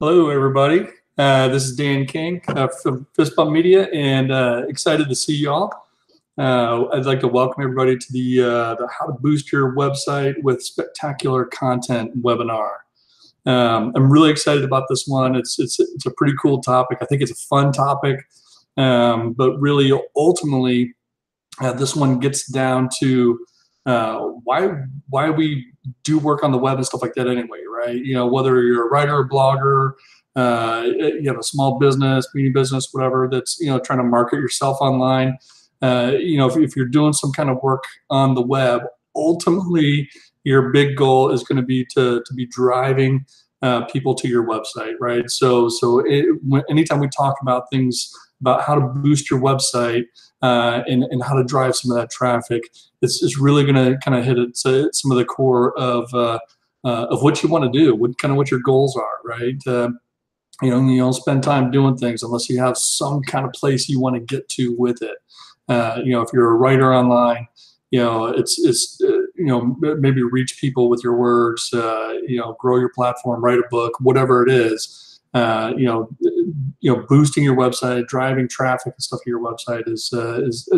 Hello, everybody. This is Dan King from Fist Bump Media, and excited to see you all. I'd like to welcome everybody to the How to Boost Your Website with Spectacular Content webinar. I'm really excited about this one. It's a pretty cool topic. I think it's a fun topic, but really, ultimately, this one gets down to why we do work on the web and stuff like that anyway, right? You know, whether you're a writer, a blogger, you have a small business, medium business, whatever, that's, you know, trying to market yourself online. You know, if you're doing some kind of work on the web, ultimately your big goal is going to be to be driving people to your website, right? So anytime we talk about things about how to boost your website and how to drive some of that traffic, it's really going to kind of hit at some of the core of what you want to do, what your goals are, right? You don't spend time doing things unless you have some kind of place you want to get to with it. You know, if you're a writer online, you know, you know, maybe reach people with your words, you know, grow your platform, write a book, whatever it is. You know, boosting your website, driving traffic and stuff to your website is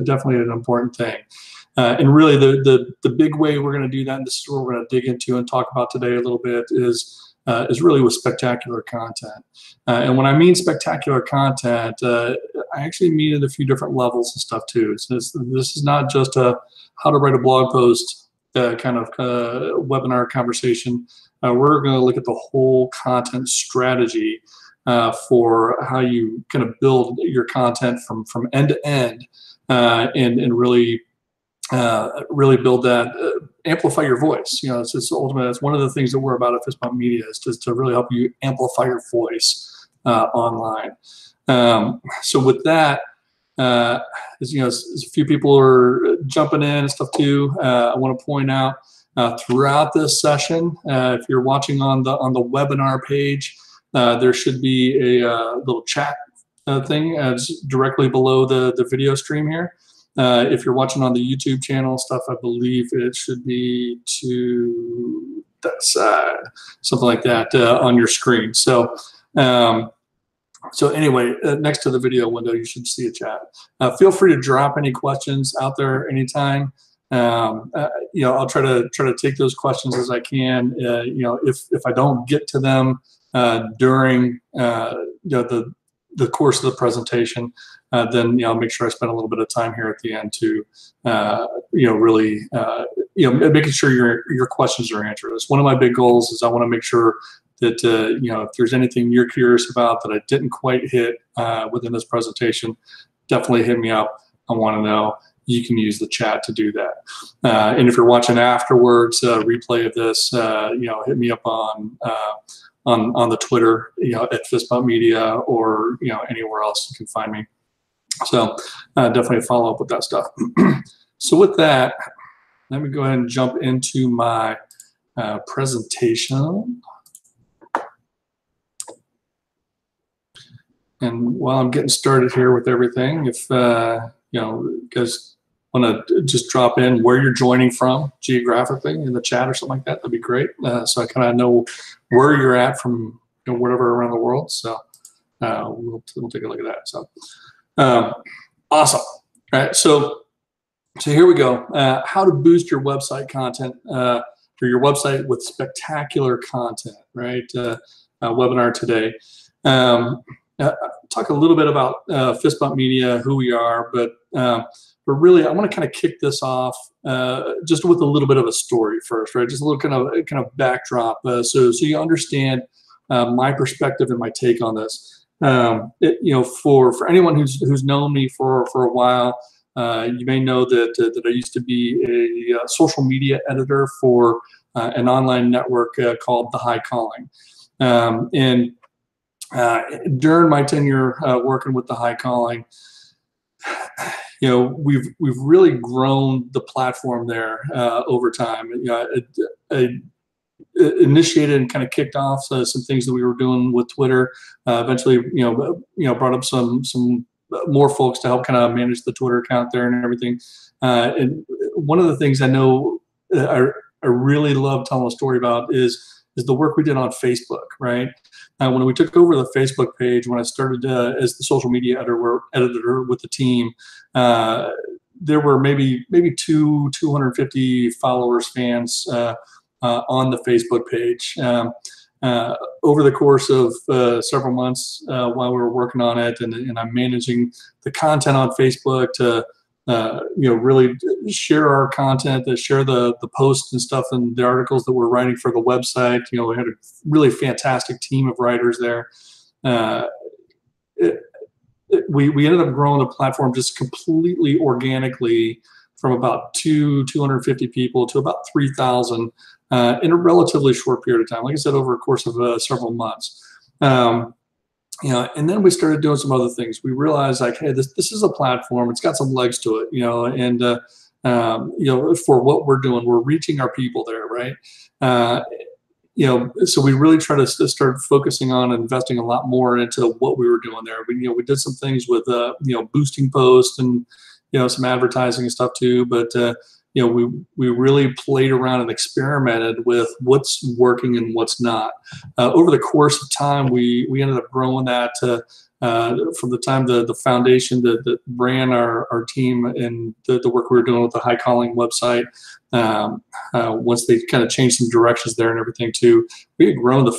definitely an important thing. And really, the big way we're going to do that, and this is what we're going to dig into and talk about today a little bit, is really with spectacular content. And when I mean spectacular content, I actually mean at a few different levels and stuff too. So this is not just a how to write a blog post kind of webinar conversation. We're going to look at the whole content strategy for how you kind of build your content from end to end, and really build that, amplify your voice. You know, it's ultimately, that's one of the things that we're about at Fist Bump Media, is just to really help you amplify your voice online. So with that, as you know, as a few people are jumping in and stuff too, I want to point out throughout this session, if you're watching on the webinar page, there should be a little chat thing directly below the video stream here. If you're watching on the YouTube channel stuff, I believe it should be to that side, something like that, on your screen. So, so anyway, next to the video window, you should see a chat. Feel free to drop any questions out there anytime. You know, I'll try to take those questions as I can. You know, if I don't get to them during you know, the course of the presentation, then, you know, I'll make sure I spend a little bit of time here at the end to you know, really you know, making sure your questions are answered. It's one of my big goals, is I want to make sure that you know, if there's anything you're curious about that I didn't quite hit within this presentation, definitely hit me up. I want to know. You can use the chat to do that. And if you're watching afterwards, replay of this, you know, hit me up on the Twitter, you know, at Fist Bump Media, or, you know, anywhere else you can find me. So definitely follow up with that stuff. So with that, let me go ahead and jump into my presentation. And while I'm getting started here with everything, if you know, you guys want to just drop in where you're joining from geographically in the chat or something like that, that'd be great. So I kind of know where you're at from, you know, whatever around the world. So we'll take a look at that. So awesome. All right. So here we go. How to boost your website content, or your website with spectacular content, right? Webinar today. Talk a little bit about Fist Bump Media, who we are, but really I want to kind of kick this off just with a little bit of a story first, right? Just a little kind of backdrop, so you understand my perspective and my take on this. You know, for anyone who's known me for a while, you may know that I used to be a social media editor for an online network called The High Calling, and during my tenure working with The High Calling, you know, we've really grown the platform there over time. You know, I initiated and kind of kicked off some things that we were doing with Twitter. Eventually, you know, brought up some more folks to help kind of manage the Twitter account there and everything. And one of the things I know I really love telling a story about is is the work we did on Facebook, right? When we took over the Facebook page, when I started as the social media editor with the team, there were maybe 250 followers, fans on the Facebook page. Over the course of several months while we were working on it, and I'm managing the content on Facebook to really share our content, to share the posts and stuff and the articles that we're writing for the website. We had a really fantastic team of writers there. We ended up growing the platform just completely organically from about 250 people to about 3,000 in a relatively short period of time. Like I said, over a course of several months. And then we started doing some other things. We realized, like, hey, this is a platform. It's got some legs to it, and for what we're doing, we're reaching our people there, right? So we really try to start focusing on investing a lot more into what we were doing there. We did some things with boosting posts and some advertising and stuff too, but we really played around and experimented with what's working and what's not. Over the course of time, we ended up growing that to, from the time the foundation that ran our team and the work we were doing with the High Calling website, once they kind of changed some directions there and everything too, we had grown the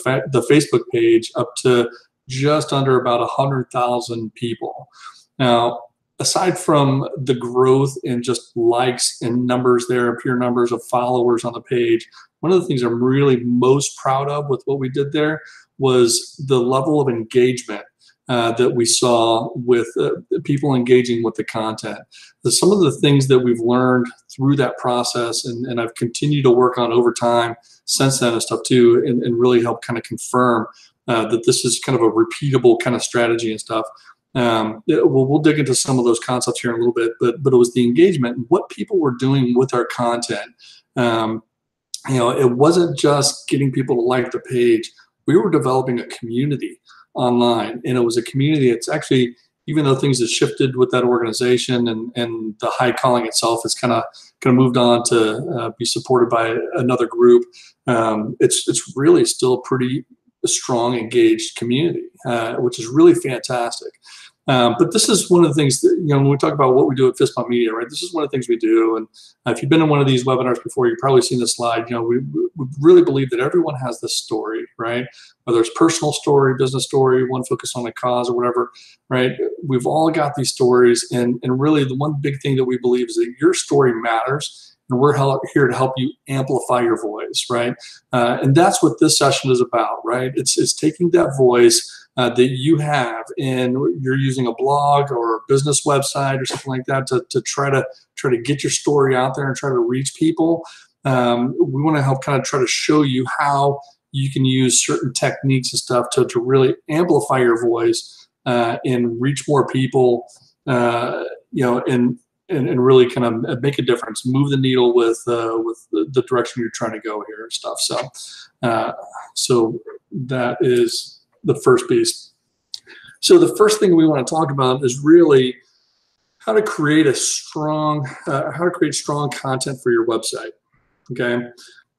Facebook page up to just under about 100,000 people. Now, aside from the growth in just likes and numbers there, pure numbers of followers on the page, one of the things I'm really most proud of with what we did there was the level of engagement that we saw with people engaging with the content. Some of the things that we've learned through that process, and I've continued to work on over time since then and stuff too, and really help kind of confirm that this is kind of a repeatable kind of strategy and stuff. We'll dig into some of those concepts here in a little bit, but it was the engagement and what people were doing with our content. It wasn't just getting people to like the page. We were developing a community online, and it was a community. It's actually, even though things have shifted with that organization and the High Calling itself has kind of moved on to be supported by another group, it's really still a pretty strong, engaged community, which is really fantastic. But this is one of the things that, when we talk about what we do at Fist Bump Media, right? This is one of the things we do. And if you've been in one of these webinars before, you've probably seen this slide. We really believe that everyone has this story, right? Whether it's personal story, business story, one focus on a cause or whatever, right? We've all got these stories. And really the one big thing that we believe is that your story matters. And we're here to help you amplify your voice, right? And that's what this session is about, right? It's taking that voice that you have, and you're using a blog or a business website or something like that to try to get your story out there and try to reach people. We want to help kind of try to show you how you can use certain techniques and stuff to really amplify your voice and reach more people, and really kind of make a difference, move the needle with the direction you're trying to go here and stuff. So that is the first piece. So the first thing we want to talk about is really how to create strong content for your website. Okay,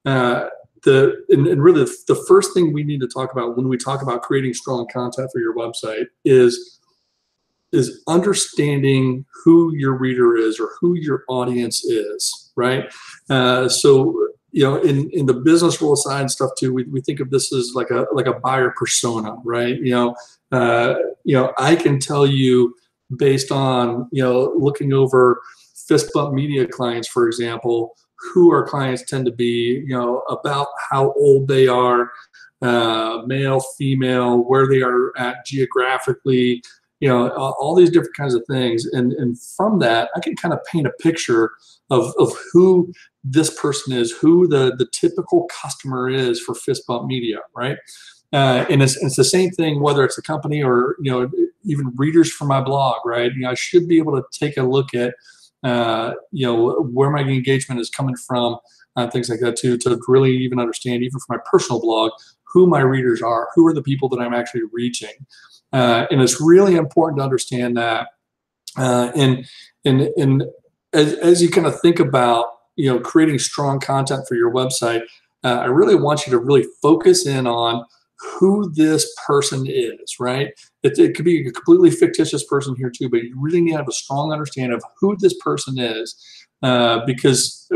and really the first thing we need to talk about when we talk about creating strong content for your website is understanding who your reader is or who your audience is, right? In the business world side and stuff too, we think of this as like a buyer persona, right? I can tell you based on looking over Fist Bump Media clients, for example, who our clients tend to be, about how old they are, male, female, where they are at geographically, all these different kinds of things. And from that, I can kind of paint a picture of who this person is, who the typical customer is for Fist Bump Media, right? And it's the same thing, whether it's a company or, even readers for my blog, right? I should be able to take a look at, where my engagement is coming from, things like that too, to really even understand, even for my personal blog, who my readers are, who are the people that I'm actually reaching. And it's really important to understand that. And as you kind of think about, creating strong content for your website, I really want you to really focus in on who this person is, right? It could be a completely fictitious person here too, but you really need to have a strong understanding of who this person is, because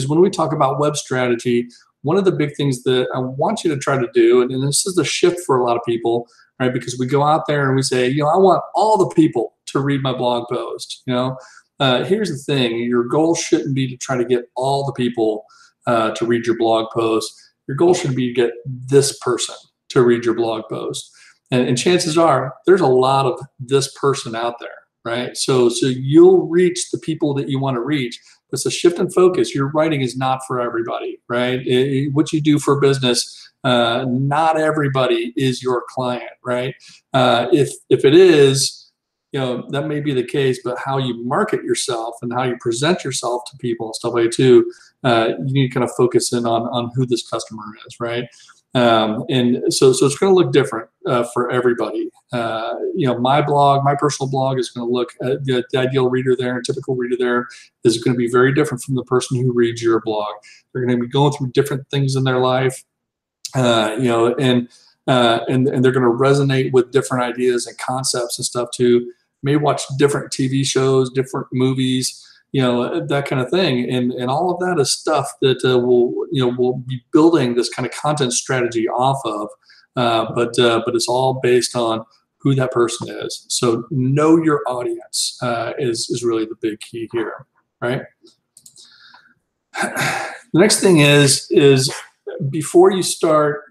when we talk about web strategy, one of the big things that I want you to try to do, and this is the shift for a lot of people, right? Because we go out there and we say, I want all the people to read my blog post. Here's the thing: your goal shouldn't be to try to get all the people to read your blog post. Your goal should be to get this person to read your blog post. And chances are there's a lot of this person out there, right? So you'll reach the people that you want to reach. It's a shift in focus. Your writing is not for everybody, right? What you do for business, not everybody is your client, right? If it is, that may be the case, but how you market yourself and how you present yourself to people and stuff like that too, you need to kind of focus in on who this customer is, right? And so it's going to look different for everybody. My blog, my personal blog is going to look, the ideal reader there and typical reader there is going to be very different from the person who reads your blog. They're going to be going through different things in their life, and they're going to resonate with different ideas and concepts and stuff too. May watch different TV shows, different movies, that kind of thing, and all of that is stuff that we'll be building this kind of content strategy off of, but it's all based on who that person is. So know your audience is really the big key here, right? The next thing is before you start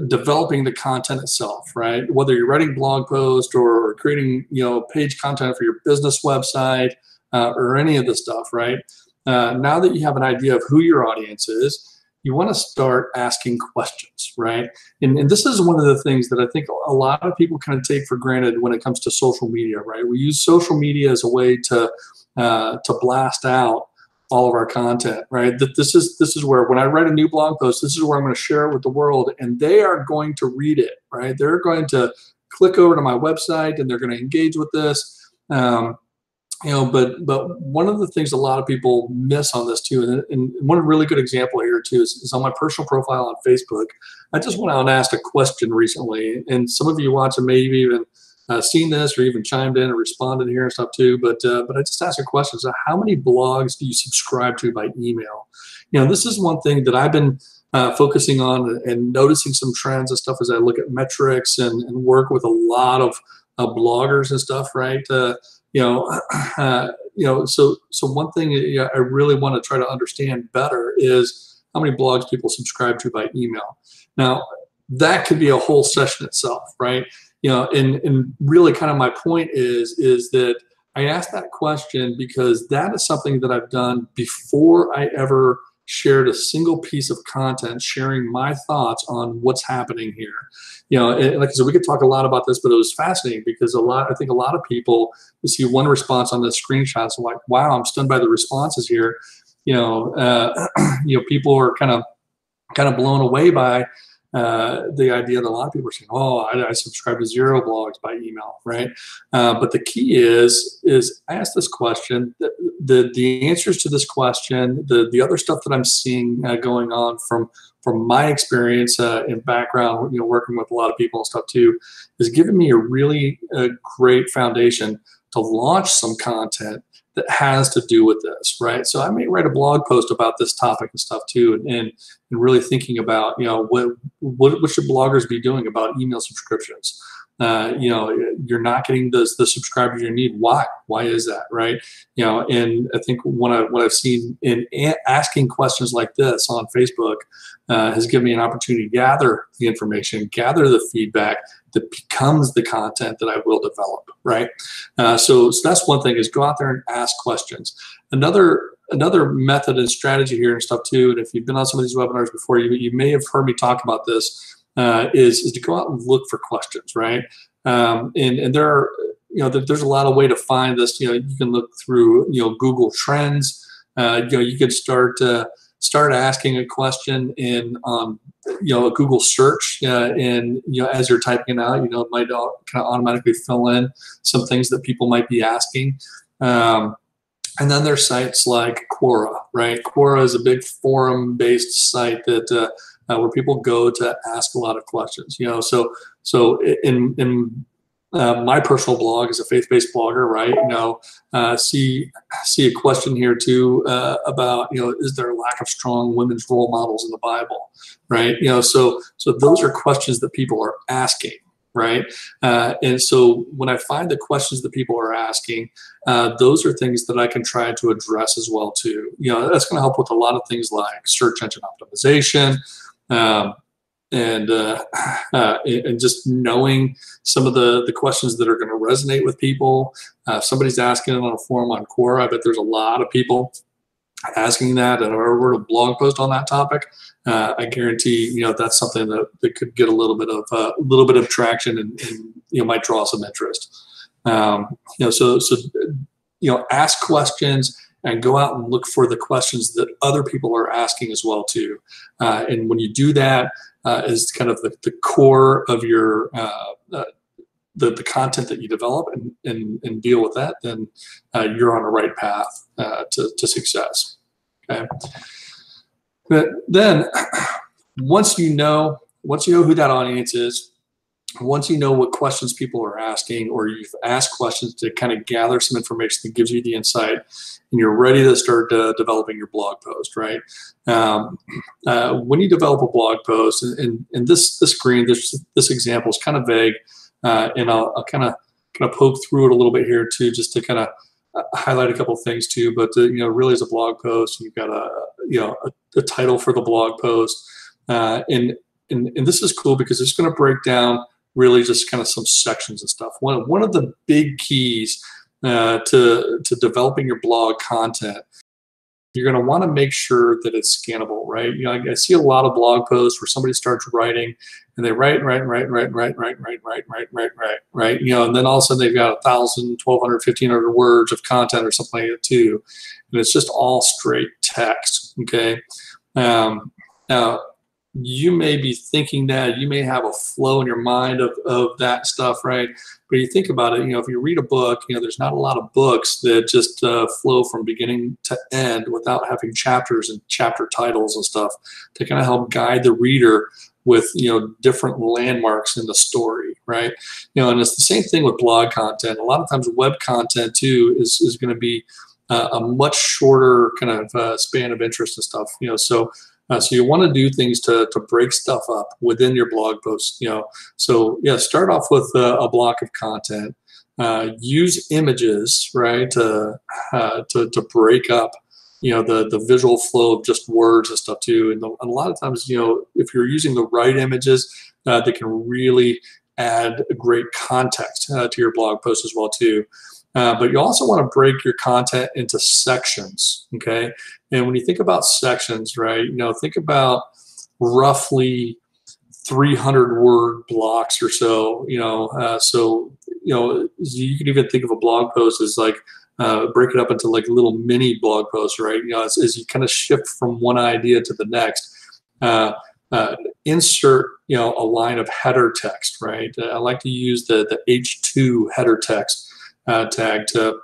developing the content itself, right? Whether you're writing blog posts or creating page content for your business website, or any of the stuff, right? Now that you have an idea of who your audience is, you want to start asking questions, right? And this is one of the things that I think a lot of people kind of take for granted when it comes to social media, right? We use social media as a way to blast out all of our content, right? That this is where, when I write a new blog post, this is where I'm going to share it with the world, and they are going to read it, right? They're going to click over to my website and they're going to engage with this. But one of the things a lot of people miss on this too, and one really good example here too is on my personal profile on Facebook. I just went out and asked a question recently, and some of you watching may have even seen this or even chimed in and responded here and stuff too. But I just asked a question: so how many blogs do you subscribe to by email? This is one thing that I've been focusing on and noticing some trends and stuff as I look at metrics and work with a lot of bloggers and stuff, right? So one thing I really want to try to understand better is how many blogs people subscribe to by email. Now, that could be a whole session itself, right? And really kind of my point is that I asked that question because that is something that I've done before I ever shared a single piece of content, sharing my thoughts on what's happening here. And like I said, we could talk a lot about this, but it was fascinating because I think a lot of people, you see one response on the screenshot, so like, wow, I'm stunned by the responses here. People are kind of blown away by the idea that a lot of people are saying, oh, I subscribe to 0 blogs by email, right? But the key is I asked this question, the answers to this question, the other stuff that I'm seeing going on from my experience and background, working with a lot of people and stuff too, is giving me a really great foundation to launch some content that has to do with this, right? So I may write a blog post about this topic and stuff too, and really thinking about, what should bloggers be doing about email subscriptions? You're not getting the subscribers you need. Why? Why is that, right? And I think what I've seen in asking questions like this on Facebook has given me an opportunity to gather the information, gather the feedback that becomes the content that I will develop, right? So that's one thing, is go out there and ask questions. Another method and strategy here and stuff too, and if you've been on some of these webinars before, you may have heard me talk about this, is to go out and look for questions, right? And there are, there's a lot of way to find this. You can look through, Google Trends. You could start asking a question in a Google search, and as you're typing it out, it might kind of automatically fill in some things that people might be asking. And then there's sites like Quora, right? Quora is a big forum-based site that where people go to ask a lot of questions. So in my personal blog is a faith-based blogger, right? See a question here too about is there a lack of strong women's role models in the Bible, right? So those are questions that people are asking, right? And so when I find the questions that people are asking, those are things that I can try to address as well too. That's going to help with a lot of things like search engine optimization. And just knowing some of the questions that are going to resonate with people. If somebody's asking it on a forum on Quora, I bet there's a lot of people asking that, and if I wrote a blog post on that topic, I guarantee that's something that could get a little bit of traction and might draw some interest. Ask questions and go out and look for the questions that other people are asking as well too. And when you do that, is kind of the core of your the content that you develop and deal with that, then you're on the right path to success. Okay. But then once you know who that audience is, once you know what questions people are asking, or you've asked questions to kind of gather some information that gives you the insight, and you're ready to start developing your blog post, right? When you develop a blog post, and this screen, this example is kind of vague, and I'll kind of poke through it a little bit here too, just to kind of highlight a couple things too. But really, as a blog post, you've got a title for the blog post, and this is cool because it's going to break down really just kind of some sections and stuff. One of the big keys to developing your blog content, you're going to want to make sure that it's scannable, right? I see a lot of blog posts where somebody starts writing and they write, and then all of a sudden they've got 1,000, 1,200, 1,500 words of content or something like that too, and it's just all straight text. Okay. Now, you may be thinking that you may have a flow in your mind of that stuff, right? But you think about it, if you read a book, there's not a lot of books that just flow from beginning to end without having chapters and chapter titles and stuff to kind of help guide the reader with different landmarks in the story, right? And it's the same thing with blog content. A lot of times web content too is going to be a much shorter kind of span of interest and stuff. So you want to do things to break stuff up within your blog post. So yeah, start off with a block of content. Use images, right, to break up the visual flow of just words and stuff too. And a lot of times, if you're using the right images, they can really add a great context to your blog post as well too. But you also want to break your content into sections, okay? And when you think about sections, right, think about roughly 300 word blocks or so, so you can even think of a blog post as like, break it up into like little mini blog posts, right? As you kind of shift from one idea to the next, insert, a line of header text, right? I like to use the H2 header text tag to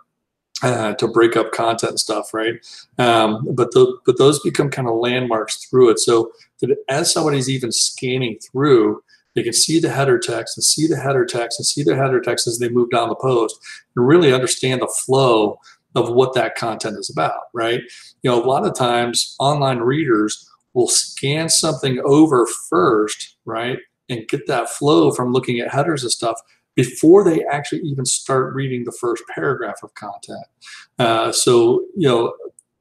break up content and stuff, right? But those become kind of landmarks through it, so that as somebody's even scanning through, they can see the header text and see the header text and see the header text as they move down the post and really understand the flow of what that content is about, right? A lot of times online readers will scan something over first, right, and get that flow from looking at headers and stuff before they actually even start reading the first paragraph of content. So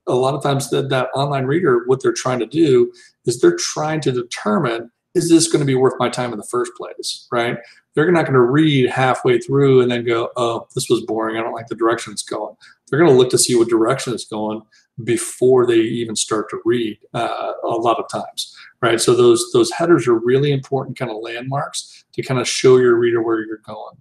a lot of times that online reader, what they're trying to do is they're trying to determine, is this going to be worth my time in the first place, right? They're not going to read halfway through and then go, oh, this was boring, I don't like the direction it's going. They're going to look to see what direction it's going before they even start to read a lot of times, right? So those headers are really important kind of landmarks to kind of show your reader where you're going.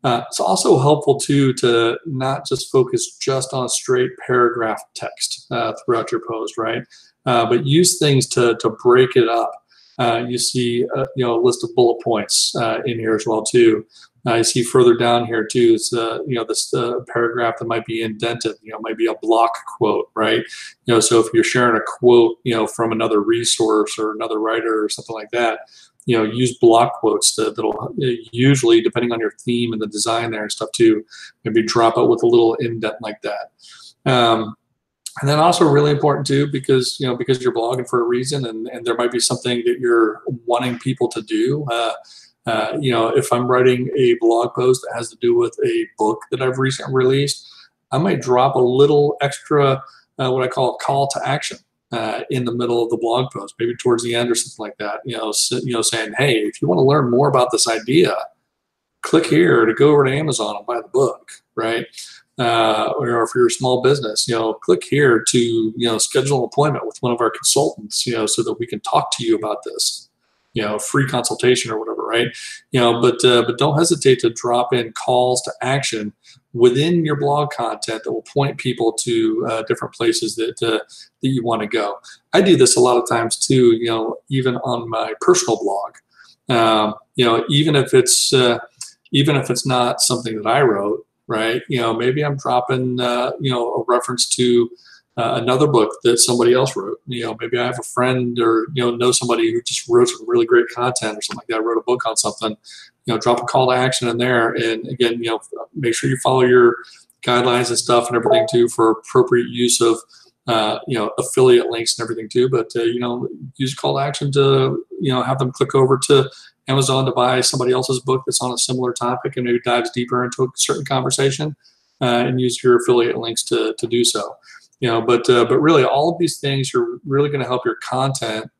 It's also helpful too to not just focus just on straight paragraph text throughout your post, right? But use things to break it up You see, you know, a list of bullet points in here as well too. You see further down here too, it's you know, this paragraph that might be indented, you know, might be a block quote, right? You know, so if you're sharing a quote, you know, from another resource or another writer or something like that, you know, use block quotes that'll usually, depending on your theme and the design there and stuff too, maybe drop out with a little indent like that. And then also really important too, because, you know, because you're blogging for a reason, and there might be something that you're wanting people to do. You know, if I'm writing a blog post that has to do with a book that I've recently released, I might drop a little extra, what I call a call to action in the middle of the blog post, maybe towards the end or something like that. You know, saying, hey, if you want to learn more about this idea, click here to go over to Amazon and buy the book, right? Or if you're a small business, you know, click here to, you know, schedule an appointment with one of our consultants, you know, so that we can talk to you about this, you know, free consultation or whatever, right? You know, but don't hesitate to drop in calls to action within your blog content that will point people to different places that you want to go. I do this a lot of times too, you know, even on my personal blog. You know, even if it's not something that I wrote, right? You know, maybe I'm dropping, you know, a reference to another book that somebody else wrote. You know, maybe I have a friend or, you know somebody who just wrote some really great content or something like that, wrote a book on something. You know, drop a call to action in there. And again, you know, make sure you follow your guidelines and stuff and everything too for appropriate use of, you know, affiliate links and everything too. But, you know, use call to action to, you know, have them click over to Amazon to buy somebody else's book that's on a similar topic and maybe dives deeper into a certain conversation, and use your affiliate links to do so. You know, but really all of these things are really going to help your content,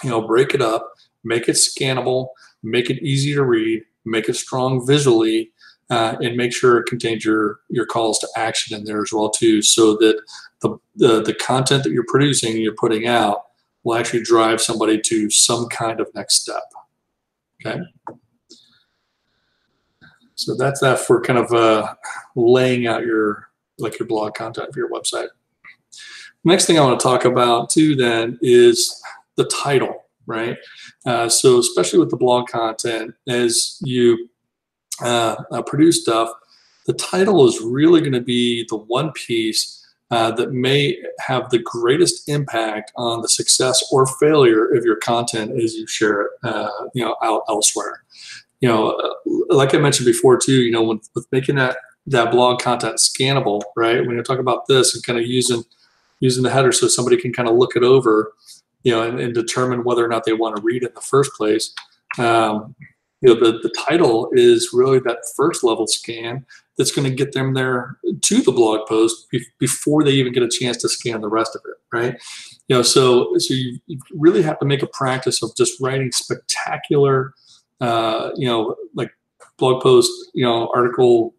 you know, break it up, make it scannable, make it easy to read, make it strong visually, and make sure it contains your calls to action in there as well too, so that the content that you're producing, you're putting out, will actually drive somebody to some kind of next step. Okay, so that's that for kind of laying out your blog content for your website. Next thing I want to talk about too then is the title, right? So especially with the blog content, as you produce stuff, the title is really going to be the one piece that may have the greatest impact on the success or failure of your content as you share it, you know, out elsewhere. You know, like I mentioned before too, you know, with making that blog content scannable, right? When you talk about this and kind of using the header so somebody can kind of look it over, you know, and determine whether or not they want to read it in the first place. You know, the title is really that first level scan that's going to get them there to the blog post before they even get a chance to scan the rest of it, right? You know, so you really have to make a practice of just writing spectacular, you know, like blog post, you know, article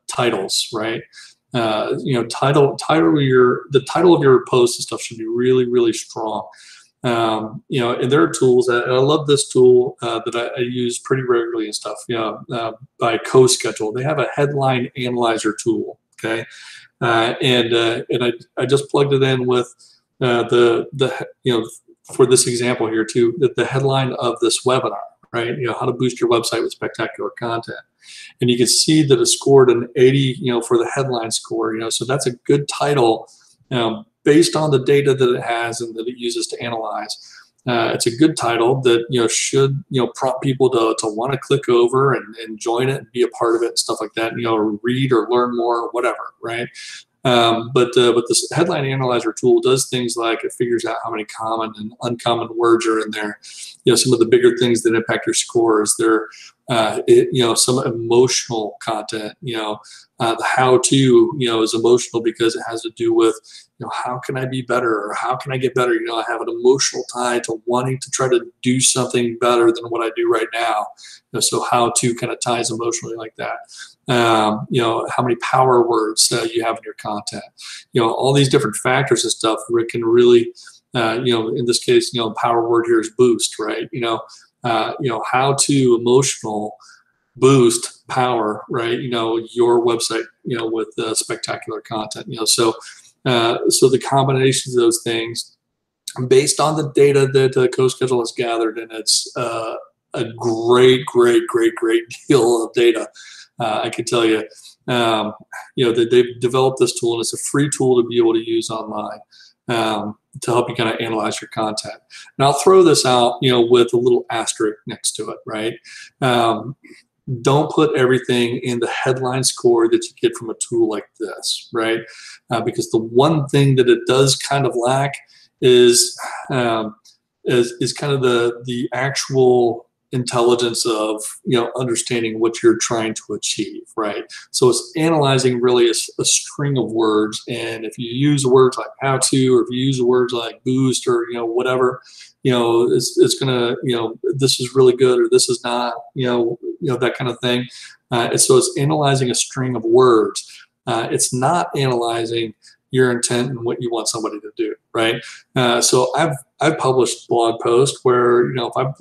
titles, right? You know, the title of your post and stuff should be really, really strong. You know, and there are tools, and I love this tool that I use pretty regularly and stuff, you know, by CoSchedule. They have a headline analyzer tool, okay? And I just plugged it in with the you know, for this example here too, the headline of this webinar, right? You know, how to boost your website with spectacular content. And you can see that it scored an 80, you know, for the headline score, you know, so that's a good title, based on the data that it has and that it uses to analyze. It's a good title that, you know, should, you know, prompt people to want to click over and join it and be a part of it and stuff like that, you know, or read or learn more or whatever, right? But this headline analyzer tool does things like it figures out how many common and uncommon words are in there. You know, some of the bigger things that impact your scores. There, you know, some emotional content. You know, the how-to, you know, is emotional because it has to do with, you know, how can I be better or how can I get better? You know, I have an emotional tie to wanting to try to do something better than what I do right now. You know, so how-to kind of ties emotionally like that. You know, how many power words you have in your content. You know, all these different factors and stuff where it can really, you know, in this case, you know, power word here is boost, right? You know, how to emotional boost power, right? You know, your website, you know, with spectacular content, you know, so the combinations of those things based on the data that CoSchedule has gathered, and it's a great deal of data. I can tell you, that they've developed this tool, and it's a free tool to be able to use online to help you kind of analyze your content. And I'll throw this out, with a little asterisk next to it, right? Don't put everything in the headline score that you get from a tool like this, right? Because the one thing that it does kind of lack is kind of the actual intelligence of understanding what you're trying to achieve, right? So it's analyzing really a string of words, and if you use words like how to, or if you use words like boost, or whatever, it's gonna this is really good, or this is not, that kind of thing. And so it's analyzing a string of words. It's not analyzing your intent and what you want somebody to do, right? So I've published blog posts where if I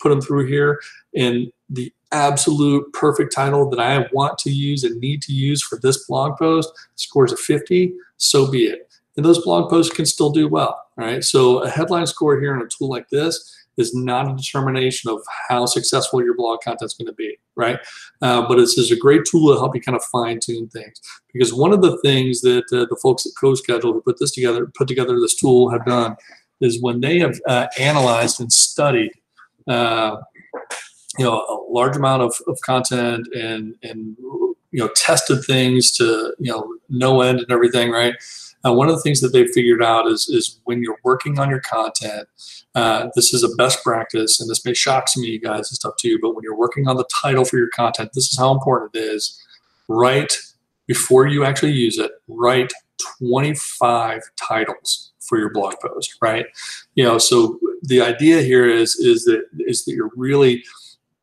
put them through here, and the absolute perfect title that I want to use and need to use for this blog post scores a 50, so be it. And those blog posts can still do well, right? So a headline score here in a tool like this is not a determination of how successful your blog content is going to be, right? But it's just a great tool to help you kind of fine tune things. Because one of the things that the folks at CoSchedule who put together this tool have done is when they have analyzed and studied, a large amount of content and tested things to no end and everything, right? One of the things that they've figured out is when you're working on your content, this is a best practice, and this may shock some of you guys and stuff too, but when you're working on the title for your content, this is how important it is. Right before you actually use it, write 25 titles for your blog post, right? So the idea here is that you're really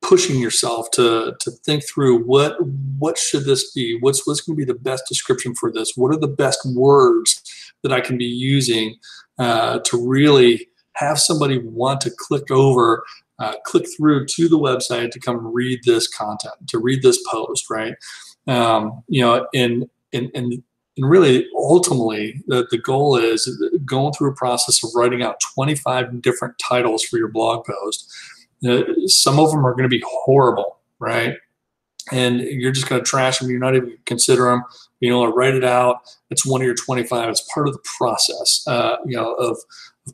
pushing yourself to think through what should this be? What's going to be the best description for this? What are the best words that I can be using to really have somebody want to click through to the website to come read this content, to read this post, right? And really, ultimately, the goal is going through a process of writing out 25 different titles for your blog post. Some of them are going to be horrible, right? And you're just going to trash them. You're not even going to consider them. Write it out. It's one of your 25. It's part of the process, of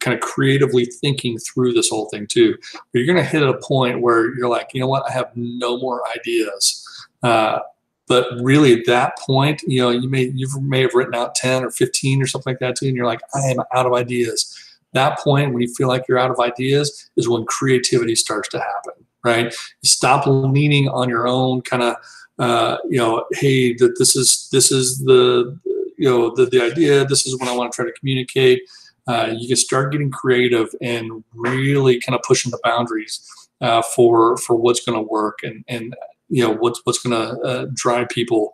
kind of creatively thinking through this whole thing too. But you're going to hit a point where you're like, I have no more ideas. But really, at that point, you may have written out 10 or 15 or something like that too, and you're like, I am out of ideas. That point, when you feel like you're out of ideas, is when creativity starts to happen, right? You stop leaning on your own kind of, hey, that this is the idea. This is what I want to try to communicate. You can start getting creative and really kind of pushing the boundaries for what's going to work and what's going to drive people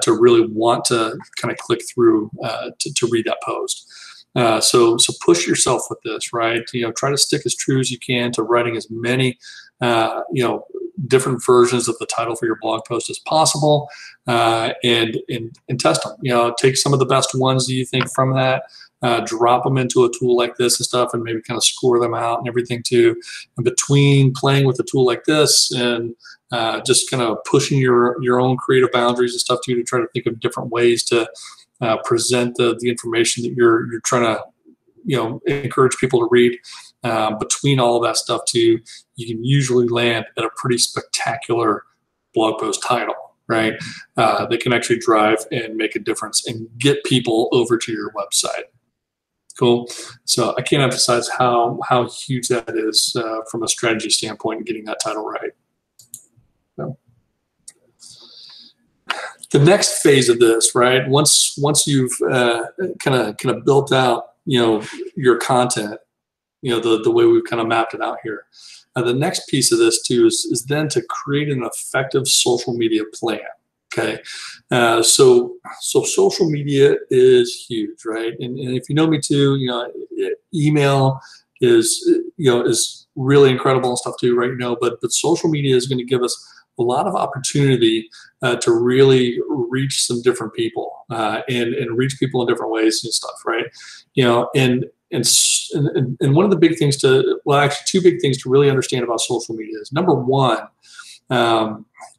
to really want to kind of click through to read that post. So push yourself with this, right? Try to stick as true as you can to writing as many different versions of the title for your blog post as possible, and test them. Take some of the best ones that you think from that, drop them into a tool like this and stuff, and maybe kind of score them out and everything too. And between playing with a tool like this and just kind of pushing your own creative boundaries and stuff too, to try to think of different ways to present the information that you're trying to encourage people to read. Between all of that stuff too, you can usually land at a pretty spectacular blog post title, right? That can actually drive and make a difference and get people over to your website. Cool. So I can't emphasize how huge that is from a strategy standpoint, getting that title right. So, the next phase of this, right? Once you've kind of built out, your content, the way we've kind of mapped it out here. The next piece of this too is then to create an effective social media plan. Okay, so social media is huge, right? And if you know me too, email is really incredible and stuff too, right? But social media is going to give us a lot of opportunity to really reach some different people and reach people in different ways and stuff, right? And and one of the big things well, actually two big things to really understand about social media is, number one,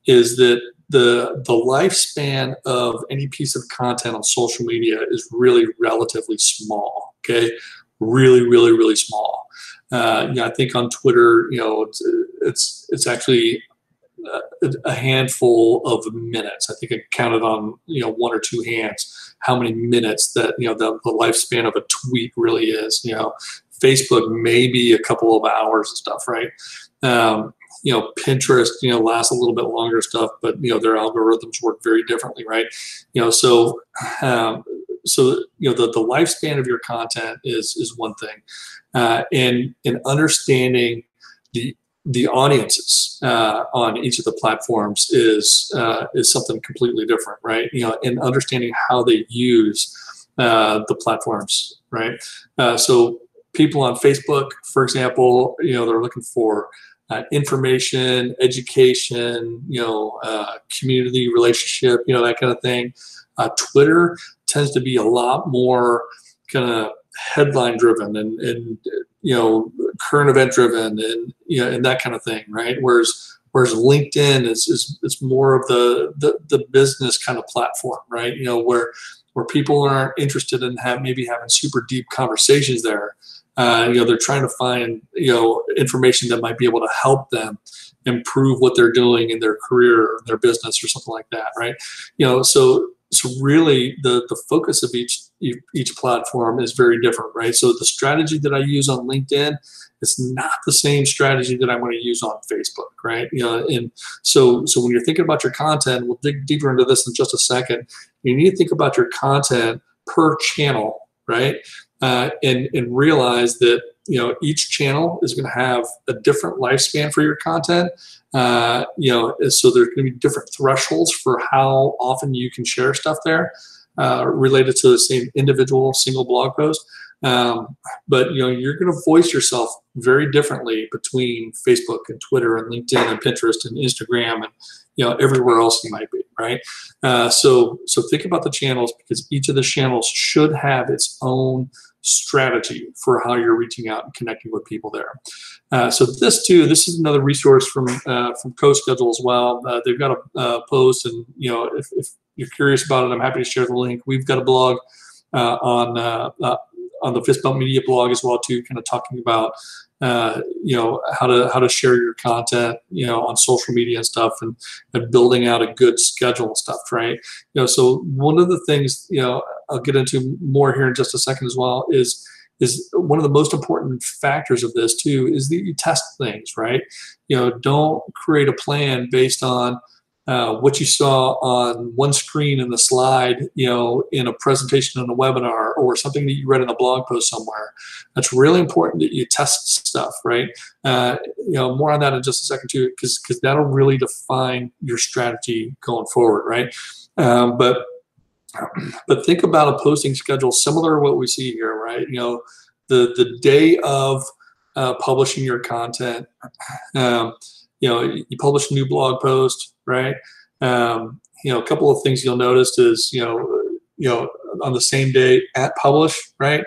is that the lifespan of any piece of content on social media is really relatively small. Okay, really, really, really small. I think on Twitter, it's actually a handful of minutes. I think I counted on one or two hands how many minutes that the lifespan of a tweet really is. Facebook maybe a couple of hours and stuff, right? Pinterest lasts a little bit longer stuff, but their algorithms work very differently, right? So the lifespan of your content is one thing, and understanding the audiences on each of the platforms is something completely different, right? And understanding how they use the platforms, right? So people on Facebook, for example, they're looking for information, education, community relationship, that kind of thing. Twitter tends to be a lot more kind of headline driven and current event driven and that kind of thing, right? Whereas LinkedIn is more of the business kind of platform, right? Where people aren't interested in maybe having super deep conversations there. They're trying to find information that might be able to help them improve what they're doing in their career or their business or something like that, right? So really the focus of each platform is very different, right? So the strategy that I use on LinkedIn is not the same strategy that I'm going to use on Facebook, right? And so when you're thinking about your content, we'll dig deeper into this in just a second. You need to think about your content per channel, right? And realize that each channel is going to have a different lifespan for your content. So there's going to be different thresholds for how often you can share stuff there related to the same individual single blog post. But you're going to voice yourself very differently between Facebook and Twitter and LinkedIn and Pinterest and Instagram and everywhere else you might be, right? So think about the channels, because each of the channels should have its own strategy for how you're reaching out and connecting with people there. So this is another resource from CoSchedule as well. They've got a post, and if you're curious about it, I'm happy to share the link. We've got a blog on the Fist Bump Media blog as well too, kind of talking about how to share your content on social media and stuff, and building out a good schedule and stuff, right? So one of the things I'll get into more here in just a second as well is one of the most important factors of this too is that you test things, right? Don't create a plan based on what you saw on one screen in the slide, in a presentation in a webinar, or something that you read in a blog post somewhere. That's really important that you test stuff, right? More on that in just a second too, because that'll really define your strategy going forward, right? But think about a posting schedule similar to what we see here, right? The day of publishing your content, you publish a new blog post, right? A couple of things you'll notice is, on the same day at publish, right?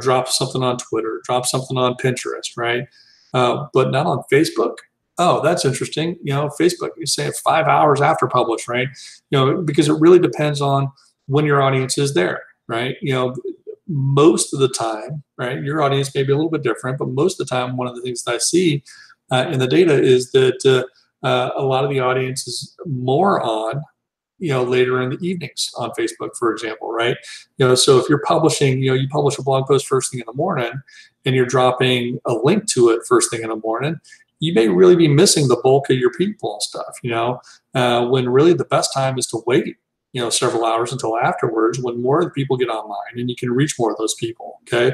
Drop something on Twitter, drop something on Pinterest, right? But not on Facebook. Oh, that's interesting. Facebook, you say 5 hours after publish, right? Because it really depends on when your audience is there, right? Most of the time, right? Your audience may be a little bit different, but most of the time, one of the things that I see in the data is that a lot of the audience is more on, later in the evenings on Facebook, for example, right? So if you're publishing, you publish a blog post first thing in the morning, and you're dropping a link to it first thing in the morning, you may really be missing the bulk of your people and stuff, when really the best time is to wait, several hours until afterwards, when more of the people get online and you can reach more of those people, okay?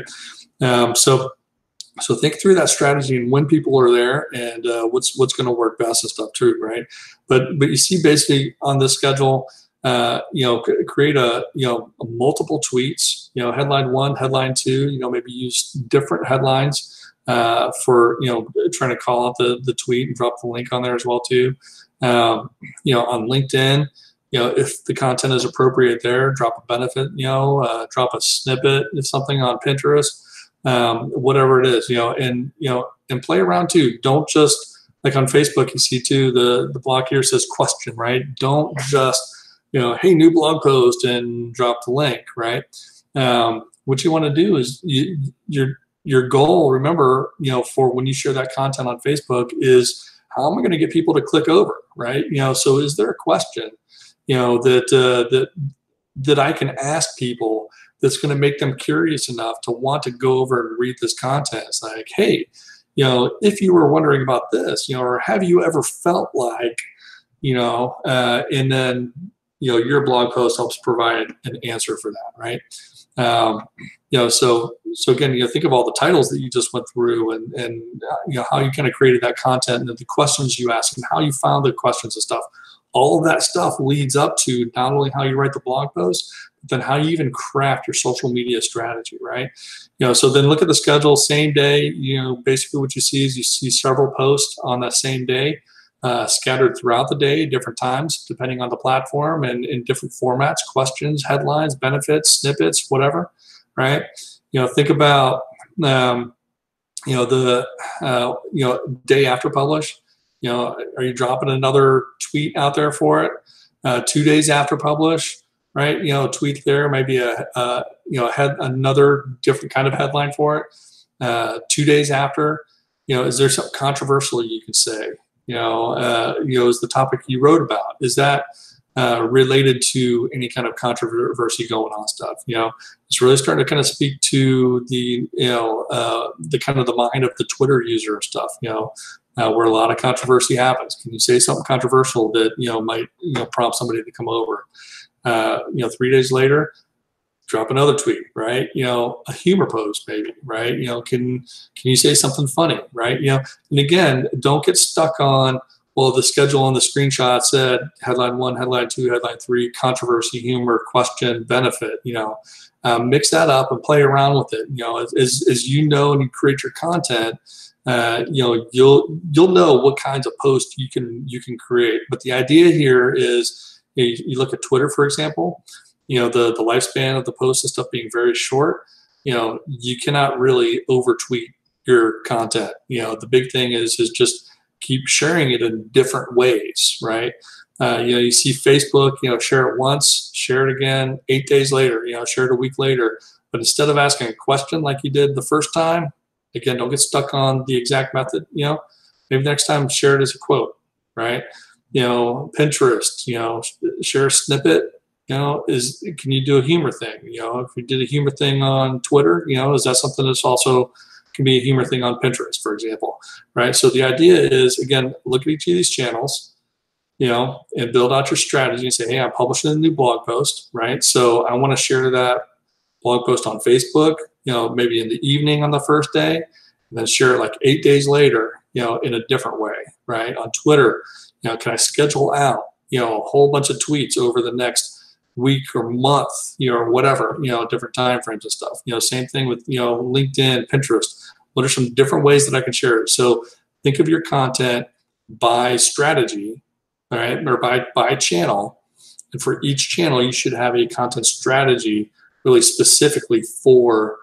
So think through that strategy and when people are there, and what's going to work best and stuff too, right? But you see, basically on this schedule, create a multiple tweets, headline 1, headline 2, maybe use different headlines for trying to call out the tweet and drop the link on there as well too. On LinkedIn, if the content is appropriate there, drop a benefit, drop a snippet of something on Pinterest. whatever it is, and play around too. Don't just, like on Facebook, you see too, the block here says question, right? Don't just, hey, new blog post and drop the link, right? What you want to do is your goal, remember, for when you share that content on Facebook is, how am I going to get people to click over, right? So is there a question, that I can ask people that's going to make them curious enough to want to go over and read this content? It's like, hey, if you were wondering about this, or have you ever felt like, and then, your blog post helps provide an answer for that, right? So again, think of all the titles that you just went through, and how you kind of created that content, and the questions you asked, and how you found the questions and stuff. All of that stuff leads up to not only how you write the blog post, but then how you even craft your social media strategy, right? So then look at the schedule, same day. Basically what you see is you see several posts on that same day, scattered throughout the day, different times, depending on the platform, and in different formats: questions, headlines, benefits, snippets, whatever, right? Think about, the day after publish. Are you dropping another tweet out there for it? 2 days after publish, right? Tweet there, maybe another different kind of headline for it. 2 days after, is there something controversial you can say? Is the topic you wrote about, is that related to any kind of controversy going on stuff? It's really starting to kind of speak to the kind of the mind of the Twitter user and stuff, where a lot of controversy happens. Can you say something controversial that, might, prompt somebody to come over? 3 days later, drop another tweet, right? A humor post maybe, right? Can you say something funny, right? And again, don't get stuck on, well, the schedule on the screenshot said headline 1, headline 2, headline 3, controversy, humor, question, benefit. Mix that up and play around with it. As you know, and you create your content, you'll know what kinds of posts you can create. But the idea here is, you look at Twitter, for example. The lifespan of the post and stuff being very short. You cannot really over tweet your content. The big thing is just keep sharing it in different ways, right? You see Facebook, share it once, share it again 8 days later, share it a week later. But instead of asking a question like you did the first time, again, don't get stuck on the exact method. Maybe next time share it as a quote, right? Pinterest, share a snippet. Can you do a humor thing? If you did a humor thing on Twitter, is that something that's also can be a humor thing on Pinterest, for example, right? So the idea is, again, look at each of these channels, and build out your strategy and say, hey, I'm publishing a new blog post, right? So I want to share that blog post on Facebook, maybe in the evening on the first day, and then share it like 8 days later, in a different way, right? On Twitter, can I schedule out, a whole bunch of tweets over the next week or month, or whatever, different time frames and stuff. Same thing with, LinkedIn, Pinterest. What are some different ways that I can share it? So think of your content by strategy, all right, or by channel. And for each channel, you should have a content strategy really specifically for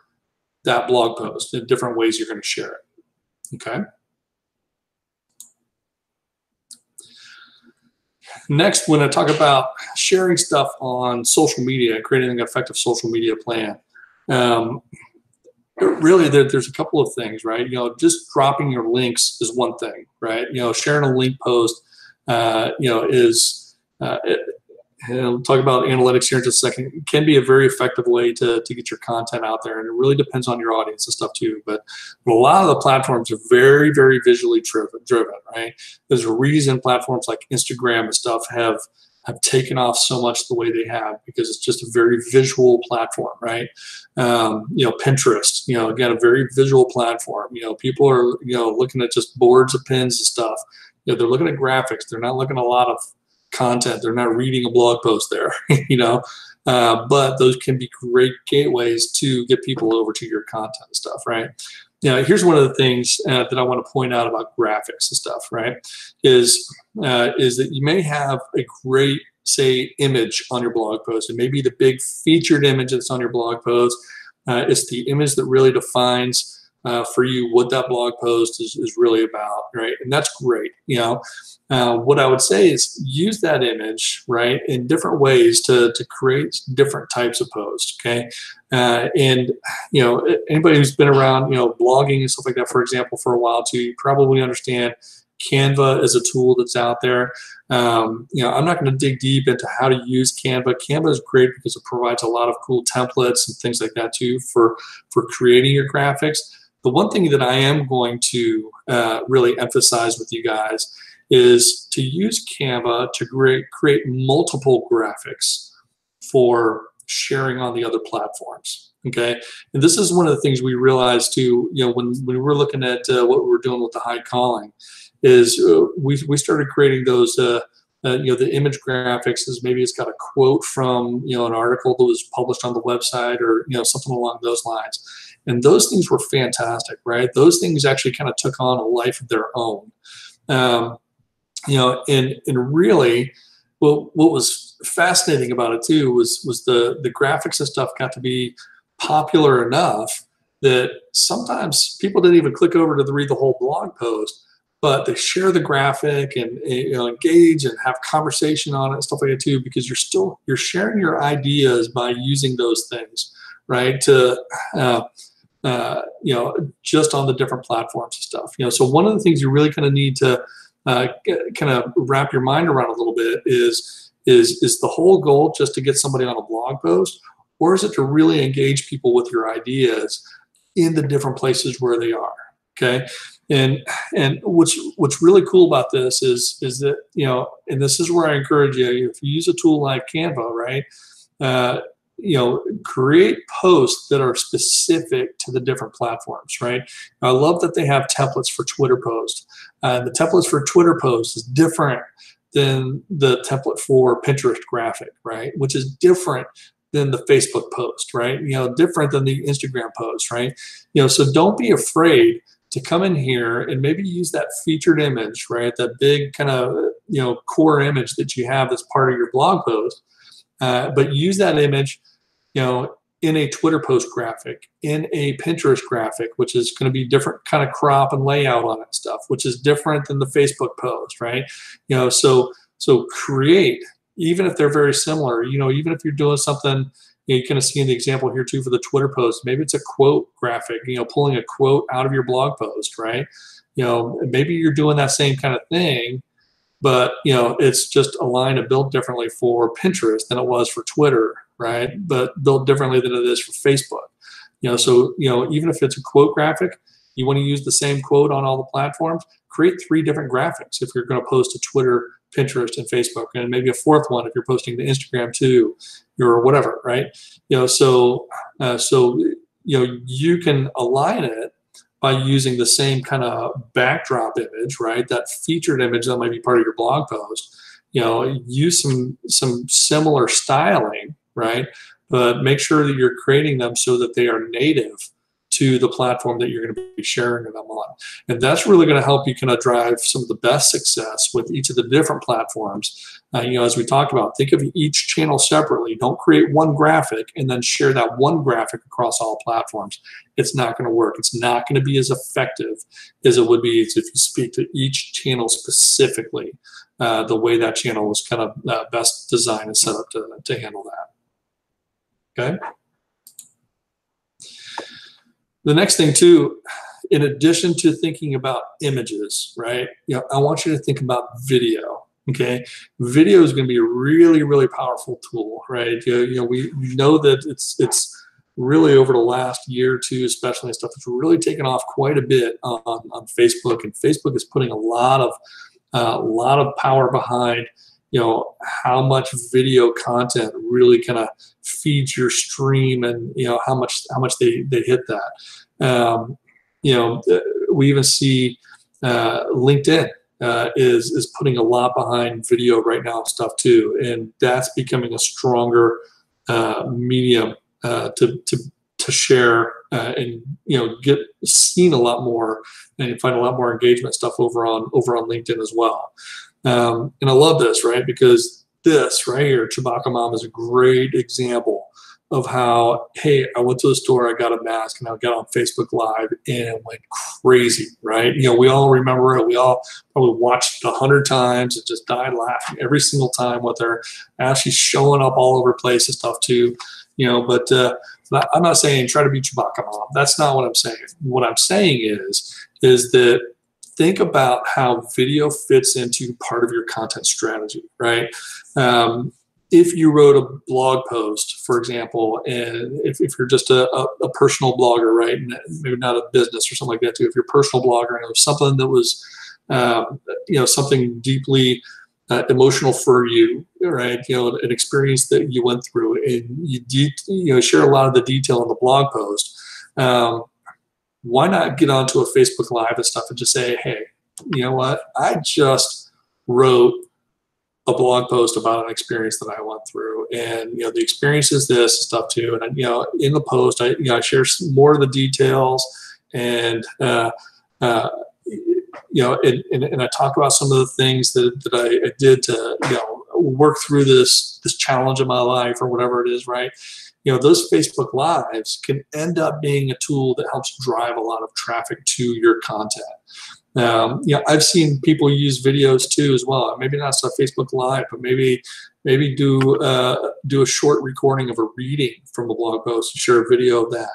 that blog post, the different ways you're going to share it. Okay. Next, when I talk about sharing stuff on social media, creating an effective social media plan, really there's a couple of things, right? Just dropping your links is one thing, right? Sharing a link post, is we'll talk about analytics here in just a second. It can be a very effective way to get your content out there, and it really depends on your audience and stuff too. But a lot of the platforms are very, very visually driven, right? There's a reason platforms like Instagram and stuff have taken off so much the way they have, because it's just a very visual platform, right? Pinterest, again, a very visual platform. People are, looking at just boards of pins and stuff. They're looking at graphics. They're not looking at a lot of content. They're not reading a blog post there, but those can be great gateways to get people over to your content and stuff, right? Here's one of the things that I want to point out about graphics and stuff, right? Is that you may have a great, say, image on your blog post. It may be the big featured image that's on your blog post, It's the image that really defines for you what that blog post is really about, right? And that's great. What I would say is use that image, right, in different ways to create different types of posts, okay? And anybody who's been around, blogging and stuff like that, for example, for a while too, you probably understand Canva is a tool that's out there. I'm not going to dig deep into how to use Canva. Canva is great because it provides a lot of cool templates and things like that too for creating your graphics. The one thing that I am going to really emphasize with you guys is to use Canva to create multiple graphics for sharing on the other platforms. Okay, and this is one of the things we realized too. When we were looking at what we were doing with the high calling, is we started creating those. The image graphics is maybe it's got a quote from an article that was published on the website or something along those lines. And those things were fantastic, right? Those things actually kind of took on a life of their own. And really, what was fascinating about it too was the graphics and stuff got to be popular enough that sometimes people didn't even click over to read the whole blog post, but they share the graphic and engage and have conversation on it and stuff like that too, because you're sharing your ideas by using those things, right? To just on the different platforms and stuff. So one of the things you really kind of need to kind of wrap your mind around a little bit is the whole goal just to get somebody on a blog post, or is it to really engage people with your ideas in the different places where they are? Okay, and what's really cool about this is that and this is where I encourage you, if you use a tool like Canva, right? Create posts that are specific to the different platforms, right? I love that they have templates for Twitter posts. The templates for Twitter posts is different than the template for Pinterest graphic, right? Which is different than the Facebook post, right? Different than the Instagram post, right? So don't be afraid to come in here and maybe use that featured image, right? That big kind of, core image that you have as part of your blog post. But use that image, in a Twitter post graphic, in a Pinterest graphic, which is going to be different kind of crop and layout on it and stuff, which is different than the Facebook post, right? So create, even if they're very similar, even if you're doing something, you kind of see in the example here too for the Twitter post, maybe it's a quote graphic, pulling a quote out of your blog post, right? Maybe you're doing that same kind of thing, but it's just a line of built differently for Pinterest than it was for Twitter, right? But built differently than it is for Facebook. So even if it's a quote graphic, you want to use the same quote on all the platforms, create 3 different graphics if you're going to post to Twitter, Pinterest, and Facebook, and maybe a 4th one if you're posting to Instagram too, or whatever, right? So you can align it by using the same kind of backdrop image, right? That featured image that might be part of your blog post. Use some similar styling, right? But make sure that you're creating them so that they are native to the platform that you're going to be sharing them on. And that's really going to help you kind of drive some of the best success with each of the different platforms. As we talked about, think of each channel separately. Don't create one graphic and then share that one graphic across all platforms. It's not going to work. It's not going to be as effective as it would be if you speak to each channel specifically, the way that channel was kind of best designed and set up to handle that. Okay. The next thing too, in addition to thinking about images, right? I want you to think about video. Okay, video is going to be a really, really powerful tool, right? We know that it's really over the last year or two, especially and stuff, it's really taken off quite a bit on Facebook, and Facebook is putting a lot of power behind how much video content really kind of feeds your stream, and how much they hit that. We even see LinkedIn is putting a lot behind video right now and stuff too, and that's becoming a stronger medium to share and get seen a lot more, and find a lot more engagement stuff over on LinkedIn as well. And I love this, right? Because this right here, Chewbacca Mom, is a great example of how, hey, I went to the store, I got a mask, and I got on Facebook Live and it went crazy, right? We all remember it. We all probably watched it 100 times and just died laughing every single time with her. Actually showing up all over the place and stuff too, but I'm not saying try to be Chewbacca mom. That's not what I'm saying. What I'm saying is that think about how video fits into part of your content strategy, right? If you wrote a blog post, for example, and if you're just a personal blogger, right, and maybe not a business or something like that too, if you're a personal blogger and it was something that was, something deeply emotional for you, right, an experience that you went through, and you share a lot of the detail in the blog post, why not get onto a Facebook Live and stuff and just say, hey, you know what, I just wrote a blog post about an experience that I went through, and the experience is this and stuff too. And in the post, I share some more of the details, and and I talk about some of the things that I did to work through this challenge in my life or whatever it is, right? Those Facebook Lives can end up being a tool that helps drive a lot of traffic to your content. I've seen people use videos too as well. Maybe not stuff Facebook Live, but maybe do a short recording of a reading from a blog post and share a video of that.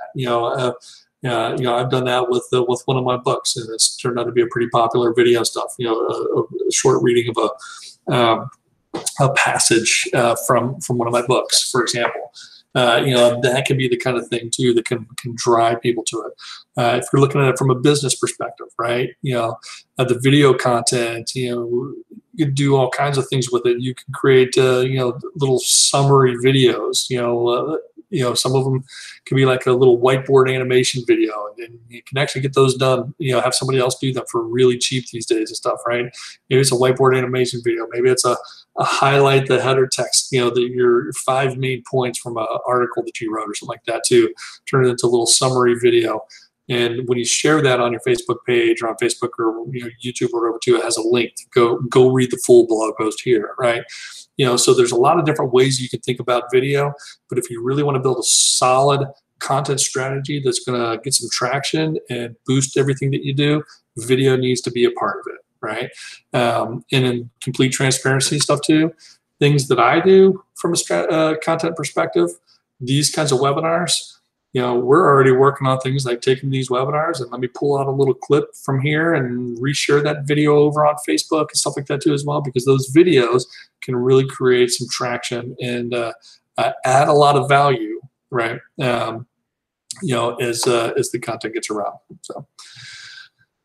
I've done that with one of my books, and it's turned out to be a pretty popular video stuff. A short reading of a passage from one of my books, for example. That can be the kind of thing too that can drive people to it. If you're looking at it from a business perspective, right? The video content, you can do all kinds of things with it. You can create, little summary videos. Some of them can be like a little whiteboard animation video, and you can actually get those done. Have somebody else do them for really cheap these days and stuff, right? Maybe it's a whiteboard animation video. Maybe it's a highlight the header text, your 5 main points from an article that you wrote or something like that too. Turn it into a little summary video. And when you share that on your Facebook page or on Facebook or YouTube or whatever too, it has a link to go read the full blog post here, right? So there's a lot of different ways you can think about video, but if you really want to build a solid content strategy that's going to get some traction and boost everything that you do, video needs to be a part of it, right? And in complete transparency stuff too, things that I do from a content perspective, these kinds of webinars, we're already working on things like taking these webinars and let me pull out a little clip from here and reshare that video over on Facebook and stuff like that too as well, because those videos can really create some traction and add a lot of value, right? As the content gets around. So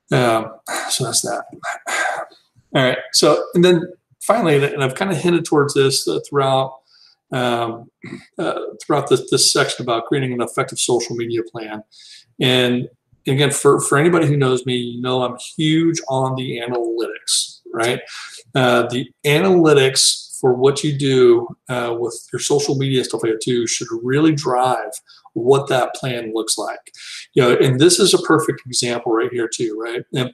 that's that. All right. So, and then finally, and I've kind of hinted towards this throughout this section about creating an effective social media plan. And again, for anybody who knows me, I'm huge on the analytics, right? The analytics for what you do with your social media stuff like that too should really drive what that plan looks like. And this is a perfect example right here too, right? And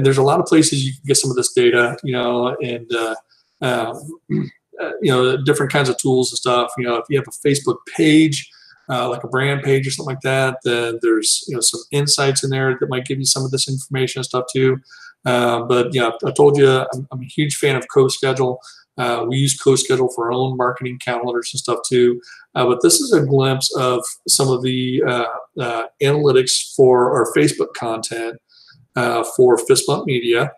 there's a lot of places you can get some of this data, different kinds of tools and stuff. If you have a Facebook page, like a brand page or something like that, then there's some insights in there that might give you some of this information and stuff too. But I told you I'm a huge fan of CoSchedule. We use CoSchedule for our own marketing calendars and stuff too. But this is a glimpse of some of the analytics for our Facebook content for Fist Bump Media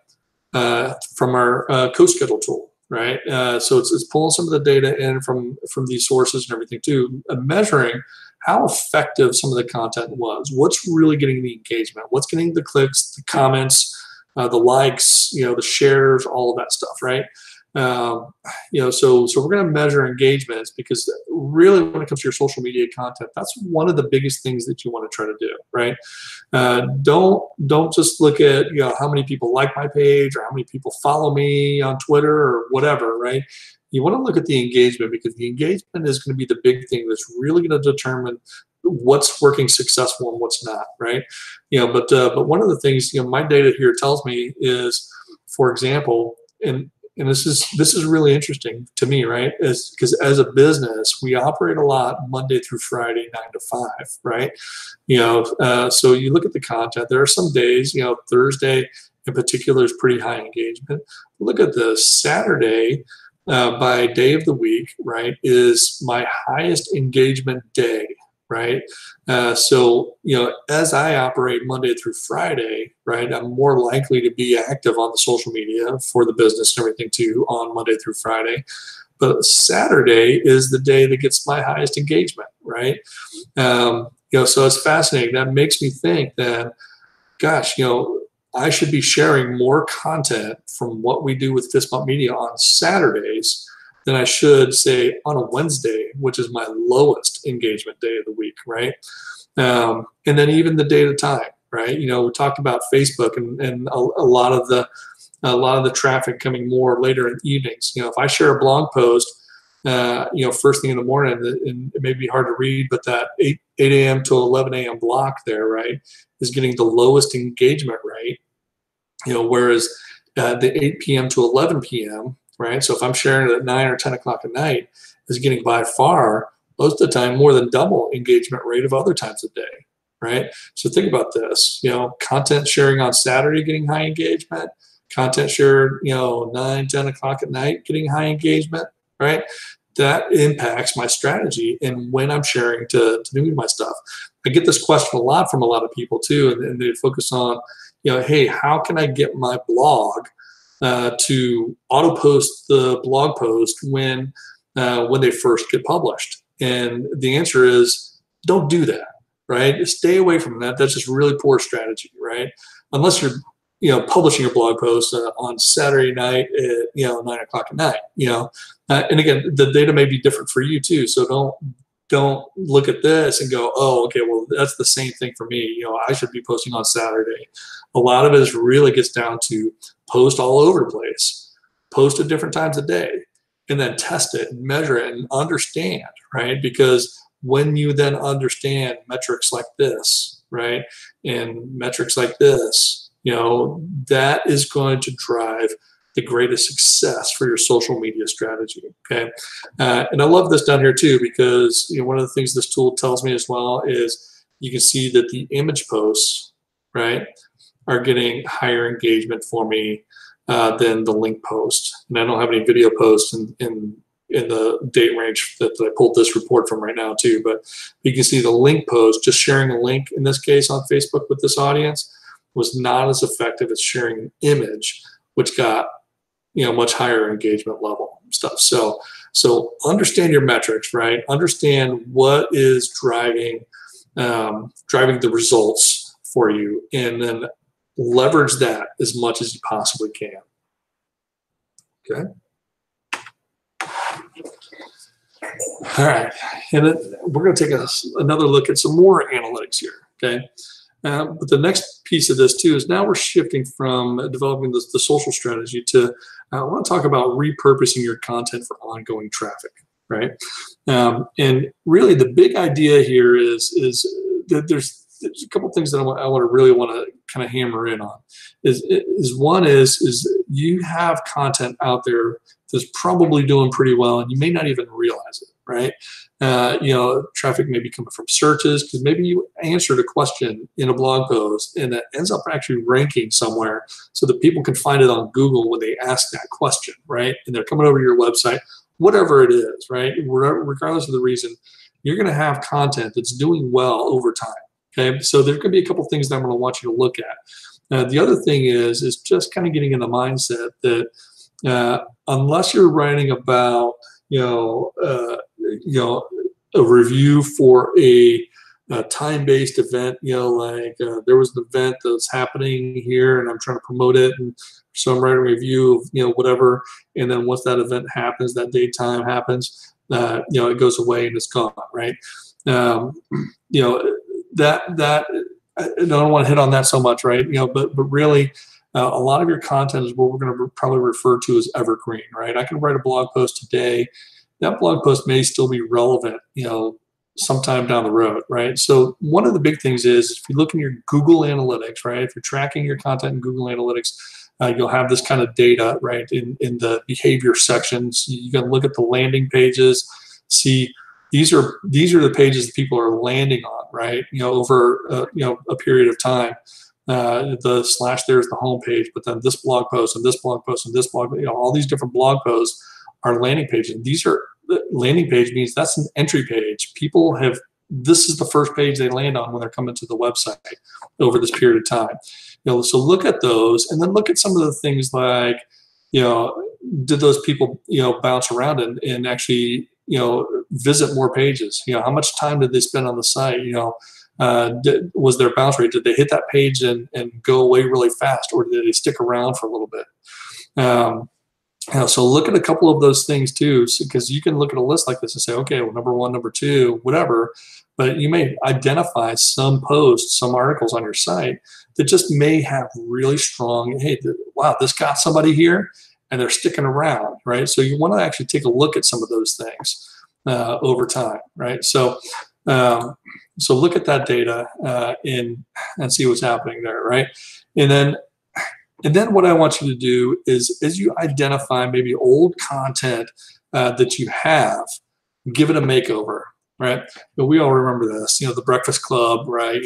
from our CoSchedule tool. Right, so it's pulling some of the data in from these sources and everything too, measuring how effective some of the content was, what's really getting the engagement, what's getting the clicks, the comments, the likes, the shares, all of that stuff, right? So we're going to measure engagements because really when it comes to your social media content, that's one of the biggest things that you want to try to do, right? Don't just look at how many people like my page or how many people follow me on Twitter or whatever, right? You want to look at the engagement because the engagement is going to be the big thing that's really going to determine what's working successful and what's not, right? But one of the things my data here tells me is, for example, and and this is really interesting to me, right? Is because as a business, we operate a lot Monday through Friday, 9 to 5, right? So you look at the content. There are some days, Thursday in particular is pretty high engagement. Look at the Saturday by day of the week, right? Is my highest engagement day, right? So as I operate Monday through Friday, right, I'm more likely to be active on the social media for the business and everything too on Monday through Friday. But Saturday is the day that gets my highest engagement, right? So it's fascinating. That makes me think that, gosh, I should be sharing more content from what we do with Fist Bump Media on Saturdays than I should, say, on a Wednesday, which is my lowest engagement day of the week, right? And then even the day at a time, right? We talked about Facebook and a lot of the traffic coming more later in evenings. If I share a blog post, first thing in the morning, and it may be hard to read, but that 8 a.m. to 11 a.m. block there, right, is getting the lowest engagement rate. Whereas the 8 p.m. to 11 p.m., right? So if I'm sharing it at 9 or 10 o'clock at night, is getting by far most of the time more than double engagement rate of other times of day, right? So think about this. Content sharing on Saturday getting high engagement, content shared 9, 10 o'clock at night getting high engagement, right? That impacts my strategy and when I'm sharing to do my stuff. I get this question a lot from a lot of people too, and they focus on, hey, how can I get my blog to auto post the blog post when they first get published? And the answer is, don't do that, right? Stay away from that. That's just really poor strategy, right? Unless you're publishing a blog post on Saturday night at 9 o'clock at night. And again, the data may be different for you too. So don't look at this and go, oh, okay, well, that's the same thing for me. I should be posting on Saturday. A lot of it really gets down to post all over the place, post at different times of day, and then test it and measure it and understand, right? Because when you then understand metrics like this, right, and metrics like this, that is going to drive the greatest success for your social media strategy, okay? And I love this down here too, because one of the things this tool tells me as well is you can see that the image posts, right, are getting higher engagement for me than the link post. And I don't have any video posts in the date range that I pulled this report from right now too, but you can see the link post, just sharing a link in this case on Facebook with this audience, was not as effective as sharing an image, which got much higher engagement level stuff. So understand your metrics, right? Understand what is driving the results for you, and then leverage that as much as you possibly can. Okay. All right, and then we're going to take another look at some more analytics here. Okay. But the next piece of this too is now we're shifting from developing the social strategy to I want to talk about repurposing your content for ongoing traffic, right? And really the big idea here is that there's a couple things that I really want to kind of hammer in on. One is you have content out there that's probably doing pretty well and you may not even realize it, right? Traffic may be coming from searches because maybe you answered a question in a blog post and it ends up actually ranking somewhere so that people can find it on Google when they ask that question, right? And they're coming over to your website, whatever it is, right? Regardless of the reason, you're going to have content that's doing well over time. Okay, so there's going to be a couple things that I'm going to want you to look at. The other thing is just kind of getting in the mindset that unless you're writing about a review for a time-based event, there was an event that's happening here and I'm trying to promote it, and so I'm writing a review of whatever, and then once that event happens, that date time happens, it goes away and it's gone, right? That I don't want to hit on that so much, right? But really, a lot of your content is what we're going to probably refer to as evergreen, right? I can write a blog post today. That blog post may still be relevant, sometime down the road, right? So one of the big things is if you look in your Google Analytics, right? If you're tracking your content in Google Analytics, you'll have this kind of data, right, in the behavior sections. You can look at the landing pages, see these are the pages that people are landing on, right? Over a period of time. The slash there's the home page, but then this blog post and this blog post and this blog, all these different blog posts are landing pages. These are landing page means that's an entry page. People have, this is the first page they land on when they're coming to the website over this period of time. So look at those, and then look at some of the things like, did those people, bounce around and actually, visit more pages? How much time did they spend on the site? Was their bounce rate? Did they hit that page and go away really fast, or did they stick around for a little bit? So look at a couple of those things too, because you can look at a list like this and say, okay, well, number one, number two, whatever, but you may identify some posts, some articles on your site that just may have really strong, hey, wow, this got somebody here and they're sticking around, right? So you want to actually take a look at some of those things over time, right? So look at that data and see what's happening there, right? And then what I want you to do is, as you identify maybe old content that you have, give it a makeover, right? But we all remember this, the Breakfast Club, right?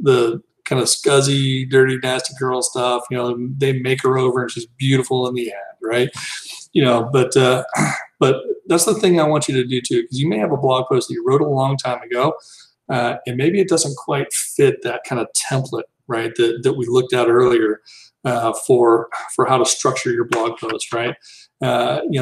The kind of scuzzy, dirty, nasty girl stuff. They make her over and she's beautiful in the end, right? But that's the thing I want you to do too, because you may have a blog post that you wrote a long time ago, and maybe it doesn't quite fit that kind of template, right, that we looked at earlier for how to structure your blog post, right?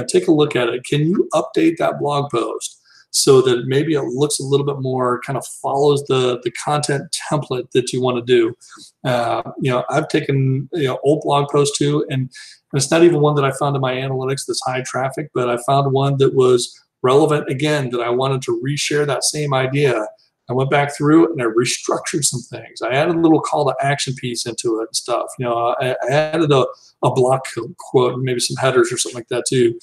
Take a look at it. Can you update that blog post so that maybe it looks a little bit more, kind of follows the content template that you want to do? I've taken old blog posts too, and it's not even one that I found in my analytics that's high traffic, but I found one that was relevant again, that I wanted to reshare that same idea. I went back through it and I restructured some things. I added a little call to action piece into it and stuff. I added a block quote and maybe some headers or something like that too,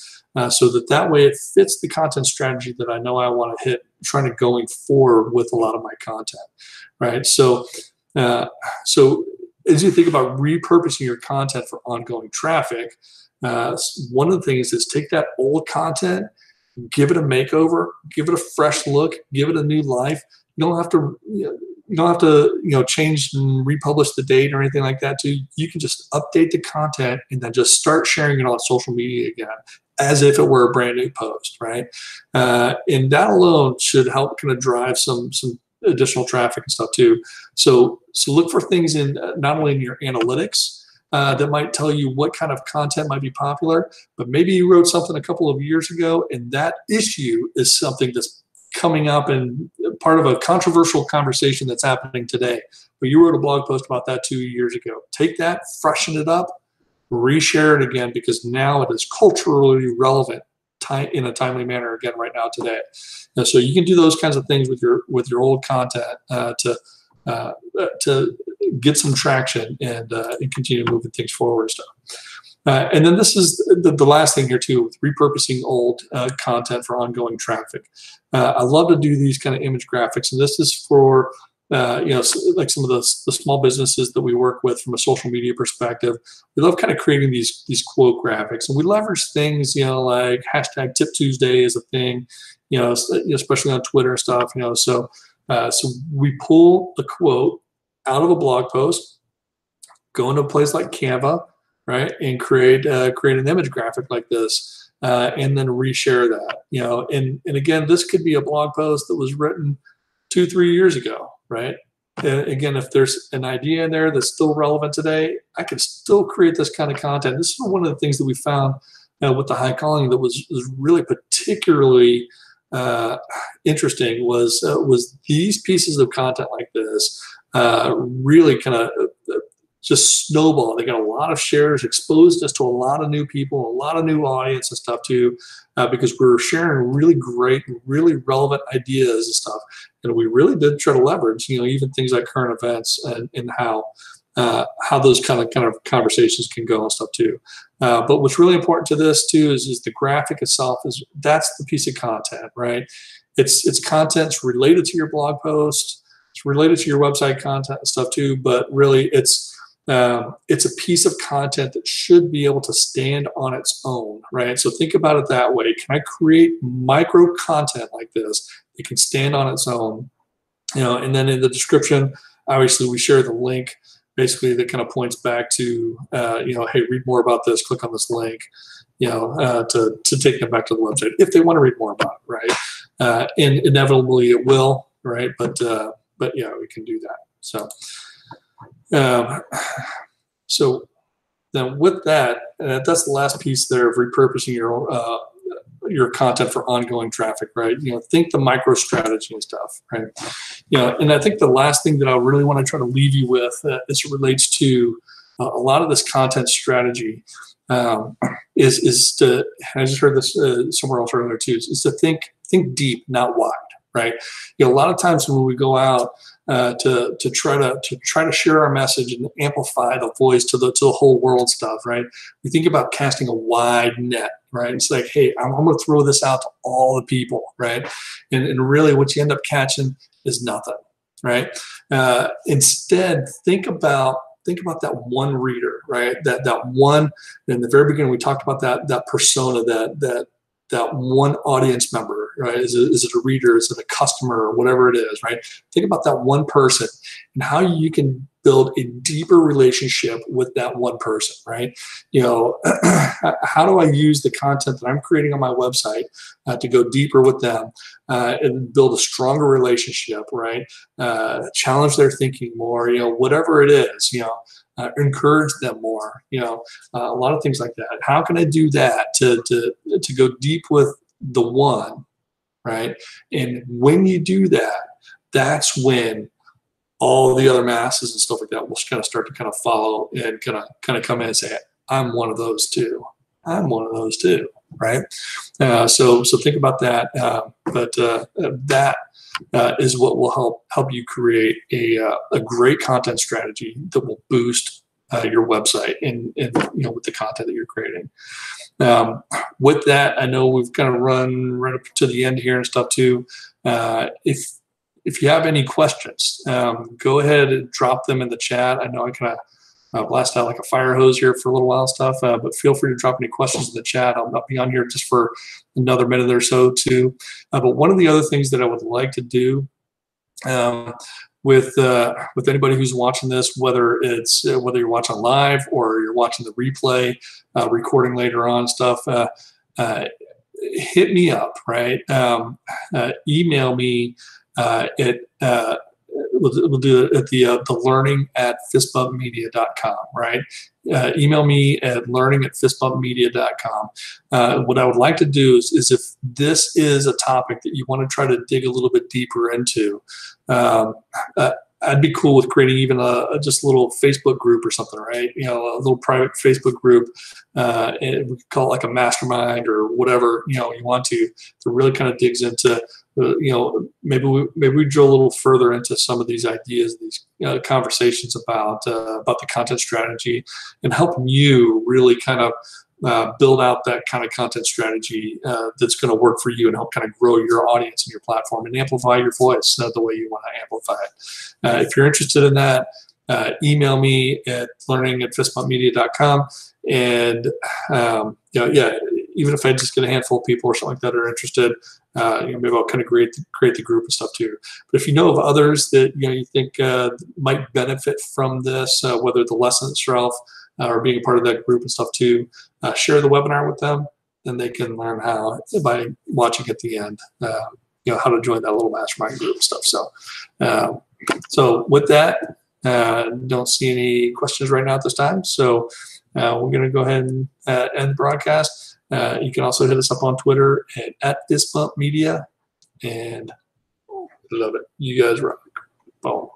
so that way it fits the content strategy that I know I want to hit, trying to going forward with a lot of my content, right? So as you think about repurposing your content for ongoing traffic, one of the things is take that old content, give it a makeover, give it a fresh look, give it a new life. You don't have to change and republish the date or anything like that too. You can just update the content and then just start sharing it on social media again, as if it were a brand new post, right? And that alone should help kind of drive some additional traffic and stuff too. So look for things in not only in your analytics that might tell you what kind of content might be popular, but maybe you wrote something a couple of years ago and that issue is something that's coming up and part of a controversial conversation that's happening today. But you wrote a blog post about that 2 years ago. Take that, freshen it up, reshare it again, because now it is culturally relevant in a timely manner again right now today. And so you can do those kinds of things with your old content to get some traction and continue moving things forward. And then this is the last thing here too, with repurposing old content for ongoing traffic. I love to do these kind of image graphics, and this is for like some of the small businesses that we work with from a social media perspective. We love kind of creating these quote graphics, and we leverage things like hashtag Tip Tuesday is a thing, especially on Twitter and stuff. So we pull the quote out of a blog post, go into a place like Canva, right, and create an image graphic like this, and then reshare that. And again, this could be a blog post that was written 2-3 years ago, right? And again, if there's an idea in there that's still relevant today, I can still create this kind of content. This is one of the things that we found with the high calling that was really particularly interesting was these pieces of content like this really kind of just snowball. They got a lot of shares, exposed us to a lot of new people, a lot of new audience and stuff too, because we were sharing really great, really relevant ideas and stuff. And we really did try to leverage, even things like current events and how those kind of conversations can go and stuff too. But what's really important to this too is the graphic itself that's the piece of content, right? it's content's related to your blog post. It's related to your website content and stuff too, but really it's a piece of content that should be able to stand on its own, right? So think about it that way. Can I create micro content like this that can stand on its own? And then in the description, obviously we share the link, basically that kind of points back to, hey, read more about this, click on this link, to take them back to the website if they want to read more about it, right? And inevitably it will, right? But yeah, we can do that. So then with that, that's the last piece there of repurposing your content for ongoing traffic, right? Think the micro strategy and stuff, right? And I think the last thing that I really want to try to leave you with as it relates to a lot of this content strategy is to, and I just heard this somewhere else earlier too, is to think deep, not wide, right? A lot of times when we go out to try to share our message and amplify the voice to the whole world stuff, right? We think about casting a wide net, right? It's like, hey, I'm going to throw this out to all the people, right? And really, what you end up catching is nothing, right? Instead, think about that one reader, right? That one. In the very beginning, we talked about that persona, that one audience member, right? Is it a reader? Is it a customer? Or whatever it is, right? Think about that one person and how you can build a deeper relationship with that one person, right? How do I use the content that I'm creating on my website to go deeper with them and build a stronger relationship, right? Challenge their thinking more, whatever it is, encourage them more, a lot of things like that. How can I do that to go deep with the one, right? And when you do that, that's when all the other masses and stuff like that will kind of start to kind of follow and kind of come in and say, I'm one of those too. I'm one of those too, right? So think about that. But that is what will help you create a great content strategy that will boost your website and with the content that you're creating. With that, I know we've kind of run right up to the end here and stuff too. If you have any questions, go ahead and drop them in the chat. I know I kind of blast out like a fire hose here for a little while and stuff, but feel free to drop any questions in the chat. I'll be on here just for another minute or so too. But one of the other things that I would like to do with anybody who's watching this, whether you're watching live or you're watching the replay, recording later on stuff, hit me up, right? Email me we'll do it at the learning@fistbumpmedia.com, right? Email me at learning@fistbumpmedia.com. What I would like to do is if this is a topic that you want to try to dig a little bit deeper into, I'd be cool with creating even just a little Facebook group or something, right? A little private Facebook group, and we could call it like a mastermind or whatever you want to really kind of digs into. Maybe we drill a little further into some of these ideas, these conversations about the content strategy, and helping you really kind of build out that kind of content strategy that's going to work for you and help kind of grow your audience and your platform and amplify your voice the way you want to amplify it. If you're interested in that, email me at learning@fistbumpmedia.com, and even if I just get a handful of people or something like that are interested, maybe I'll kind of create the group and stuff too. But if you know of others that you think might benefit from this, whether the lesson itself or being a part of that group and stuff too, share the webinar with them, then they can learn how by watching at the end, how to join that little mastermind group and stuff. So with that, don't see any questions right now at this time. So we're going to go ahead and end the broadcast. You can also hit us up on Twitter at @FistBumpMedia, and love it. You guys rock. Boom.